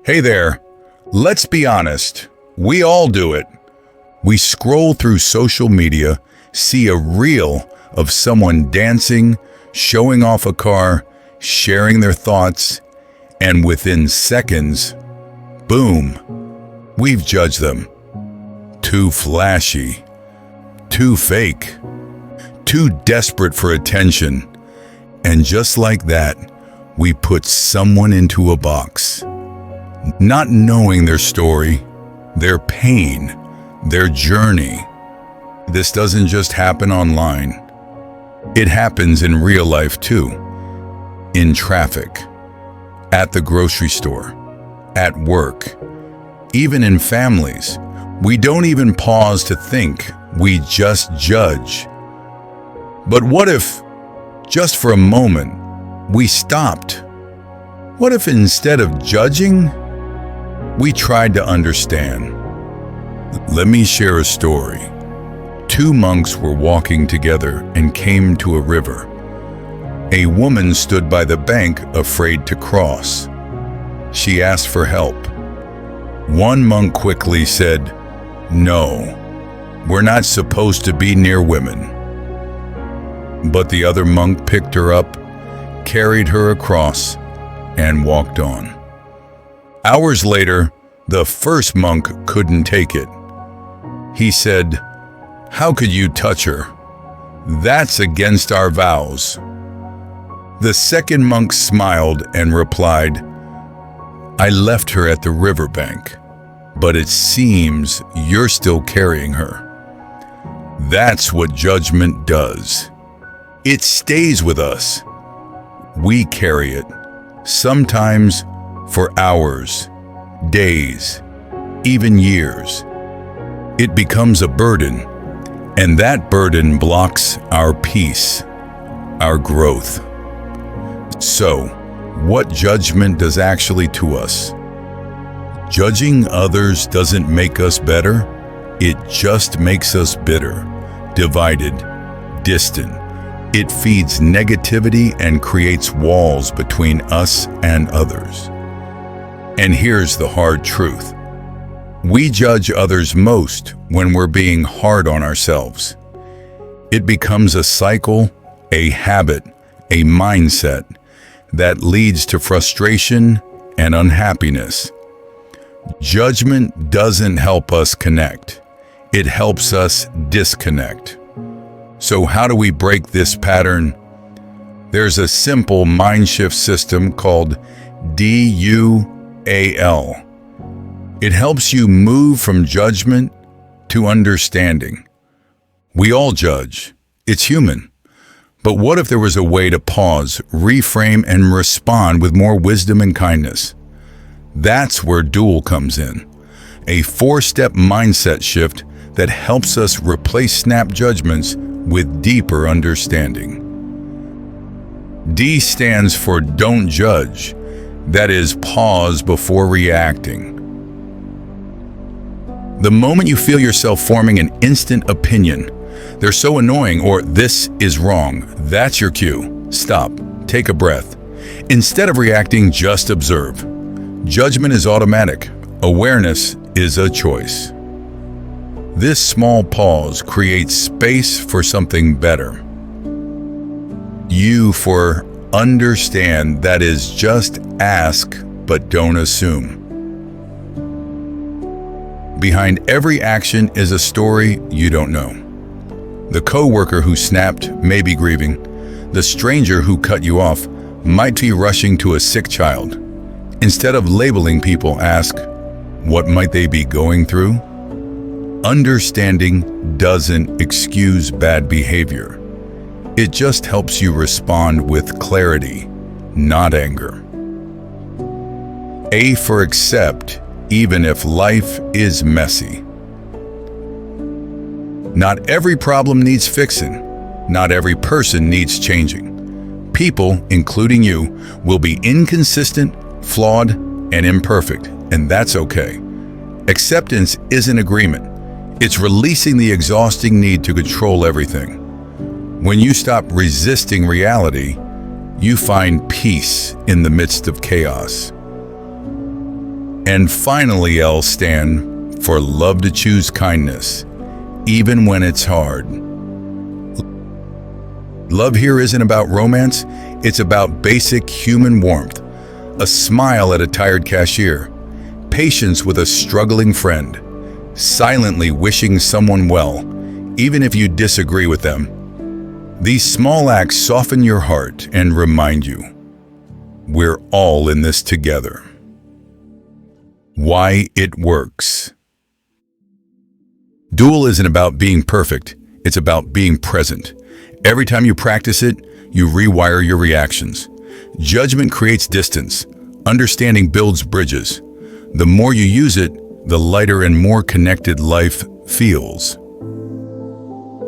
Hey there. Let's be honest. We all do it. We scroll through social media, see a reel of someone dancing, showing off a car, sharing their thoughts, and within seconds, boom, we've judged them. Too flashy, too fake, too desperate for attention. And just like that, we put someone into a box. Not knowing their story, their pain, their journey. This doesn't just happen online. It happens in real life too. In traffic, at the grocery store, at work, even in families. We don't even pause to think, we just judge. But what if, just for a moment, we stopped? What if instead of judging, we tried to understand? Let me share a story. Two monks were walking together and came to a river. A woman stood by the bank, afraid to cross. She asked for help. One monk quickly said, "No, we're not supposed to be near women." But the other monk picked her up, carried her across, and walked on. Hours later, the first monk couldn't take it. He said, "How could you touch her? That's against our vows." The second monk smiled and replied, "I left her at the riverbank, but it seems you're still carrying her." That's what judgment does. It stays with us. We carry it, sometimes for hours, days, even years. It becomes a burden, and that burden blocks our peace, our growth. So, what judgment does actually to us? Judging others doesn't make us better. It just makes us bitter, divided, distant. It feeds negativity and creates walls between us and others. And here's the hard truth. We judge others most when we're being hard on ourselves. It becomes a cycle, a habit, a mindset that leads to frustration and unhappiness. Judgment doesn't help us connect. It helps us disconnect. So how do we break this pattern? There's a simple mind shift system called D.U.A.L. It helps you move from judgment to understanding. We all judge. It's human. But what if there was a way to pause, reframe, and respond with more wisdom and kindness? That's where D.U.A.L comes in. A 4-step mindset shift that helps us replace snap judgments with deeper understanding. D stands for don't judge. That is, pause before reacting. The moment you feel yourself forming an instant opinion, they're so annoying, or this is wrong, that's your cue. Stop, take a breath. Instead of reacting, just observe. Judgment is automatic. Awareness is a choice. This small pause creates space for something better. U for understand, that is, just ask, but don't assume. Behind every action is a story you don't know. The coworker who snapped may be grieving. The stranger who cut you off might be rushing to a sick child. Instead of labeling people, ask, what might they be going through? Understanding doesn't excuse bad behavior. It just helps you respond with clarity, not anger. A for accept, even if life is messy. Not every problem needs fixing. Not every person needs changing. People, including you, will be inconsistent, flawed, and imperfect, and that's okay. Acceptance isn't agreement. It's releasing the exhausting need to control everything. When you stop resisting reality, you find peace in the midst of chaos. And finally, L stand for love to choose kindness, even when it's hard. Love here isn't about romance, it's about basic human warmth. A smile at a tired cashier, patience with a struggling friend, silently wishing someone well, even if you disagree with them. These small acts soften your heart and remind you, we're all in this together. Why it works. D.U.A.L isn't about being perfect, it's about being present. Every time you practice it, you rewire your reactions. Judgment creates distance. Understanding builds bridges. The more you use it, the lighter and more connected life feels.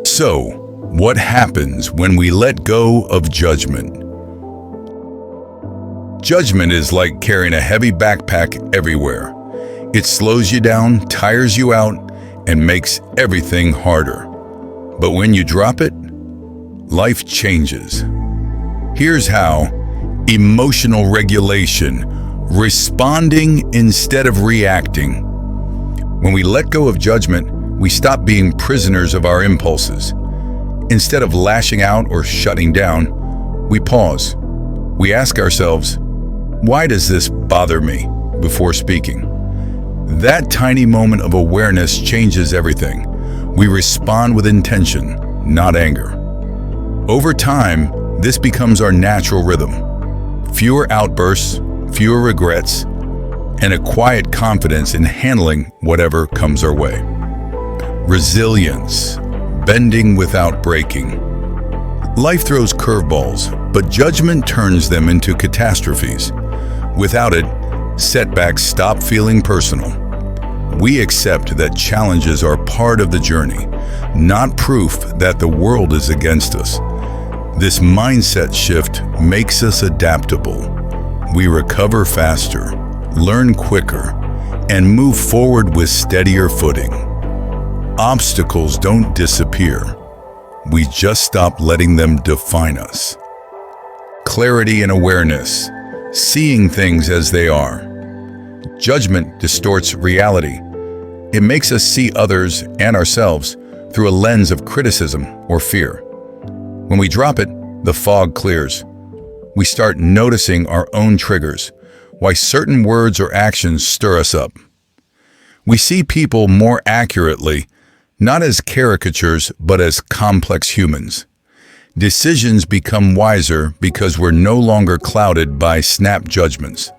So, what happens when we let go of judgment? Judgment is like carrying a heavy backpack everywhere. It slows you down, tires you out, and makes everything harder. But when you drop it, life changes. Here's how. Emotional regulation. Responding instead of reacting. When we let go of judgment, we stop being prisoners of our impulses. Instead of lashing out or shutting down, we pause. We ask ourselves, why does this bother me? Before speaking. That tiny moment of awareness changes everything. We respond with intention, not anger. Over time, this becomes our natural rhythm. Fewer outbursts, fewer regrets, and a quiet confidence in handling whatever comes our way. Resilience, bending without breaking. Life throws curveballs, but judgment turns them into catastrophes. Without it, setbacks stop feeling personal. We accept that challenges are part of the journey, not proof that the world is against us. This mindset shift makes us adaptable. We recover faster, learn quicker, and move forward with steadier footing. Obstacles don't disappear. We just stop letting them define us. Clarity and awareness, seeing things as they are. Judgment distorts reality. It makes us see others and ourselves through a lens of criticism or fear. When we drop it, the fog clears. We start noticing our own triggers, why certain words or actions stir us up. We see people more accurately, not as caricatures, but as complex humans. Decisions become wiser because we're no longer clouded by snap judgments.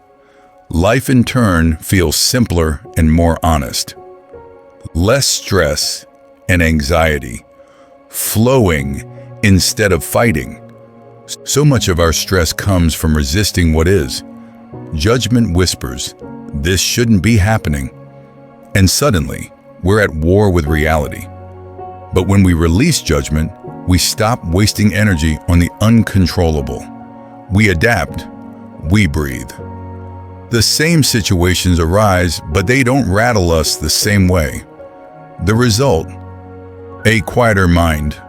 Life in turn feels simpler and more honest. Less stress and anxiety, flowing instead of fighting. So much of our stress comes from resisting what is. Judgment whispers, this shouldn't be happening. And suddenly, we're at war with reality. But when we release judgment, we stop wasting energy on the uncontrollable. We adapt, we breathe. The same situations arise, but they don't rattle us the same way. The result? A quieter mind,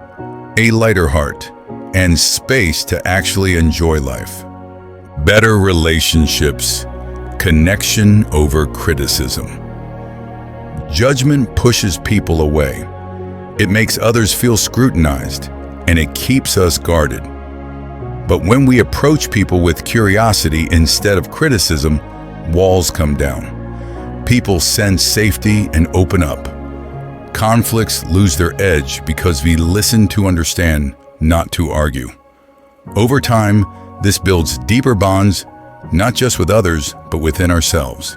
a lighter heart, and space to actually enjoy life. Better relationships, connection over criticism. Judgment pushes people away. It makes others feel scrutinized, and it keeps us guarded. But when we approach people with curiosity instead of criticism, walls come down. People sense safety and open up. Conflicts lose their edge because we listen to understand, not to argue. Over time, this builds deeper bonds, not just with others, but within ourselves.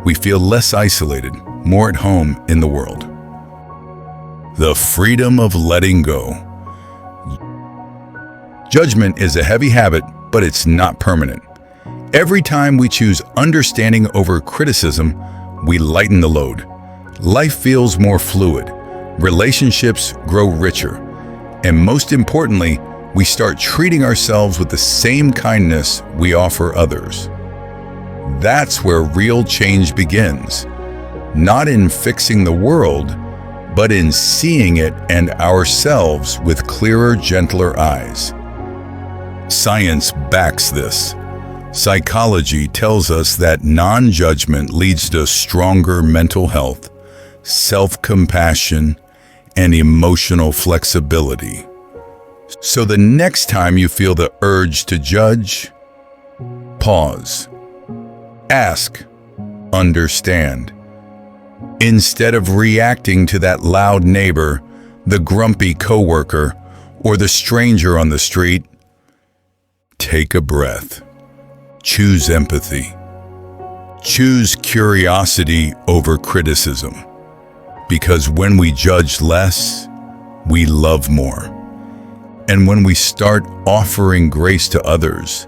We feel less isolated, more at home in the world. The freedom of letting go. Judgment is a heavy habit, but it's not permanent. Every time we choose understanding over criticism, we lighten the load. Life feels more fluid. Relationships grow richer. And most importantly, we start treating ourselves with the same kindness we offer others. That's where real change begins. Not in fixing the world, but in seeing it and ourselves with clearer, gentler eyes. Science backs this. Psychology tells us that non-judgment leads to stronger mental health, self-compassion, and emotional flexibility. So the next time you feel the urge to judge, pause. Ask, understand. Instead of reacting to that loud neighbor, the grumpy coworker, or the stranger on the street, take a breath. Choose empathy. Choose curiosity over criticism. Because when we judge less, we love more. And when we start offering grace to others,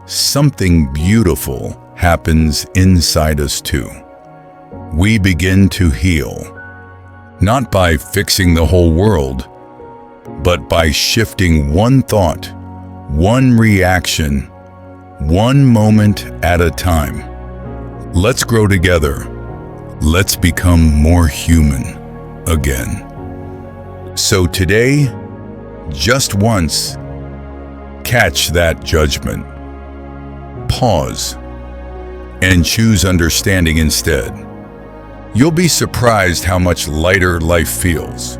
something beautiful happens inside us too. We begin to heal, not by fixing the whole world, but by shifting one thought, one reaction, one moment at a time. Let's grow together. Let's become more human again. So today, just once, catch that judgment. Pause and choose understanding instead. You'll be surprised how much lighter life feels.